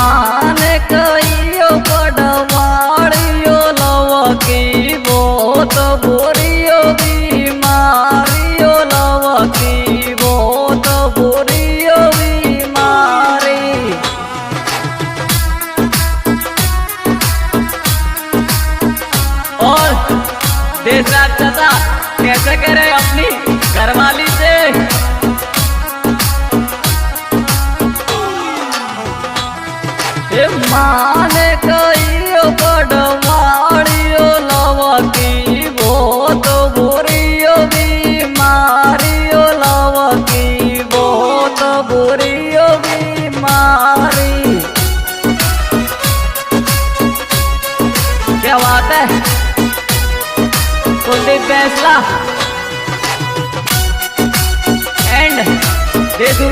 माने कहियो पड़वाड़ियो लवकी बहुत बुरियो बीमारियो लवकी बहुत बुरियो बीमारी। और देश राज चाचा कैसे करे अपनी घरवाली से माने कहियो पड़वाड़ियो लवकी बहुत बुरियो बीमारियो लवकी बहुत बुरियो बीमारी। क्या बात है कुलदीप फैसला एंड देशु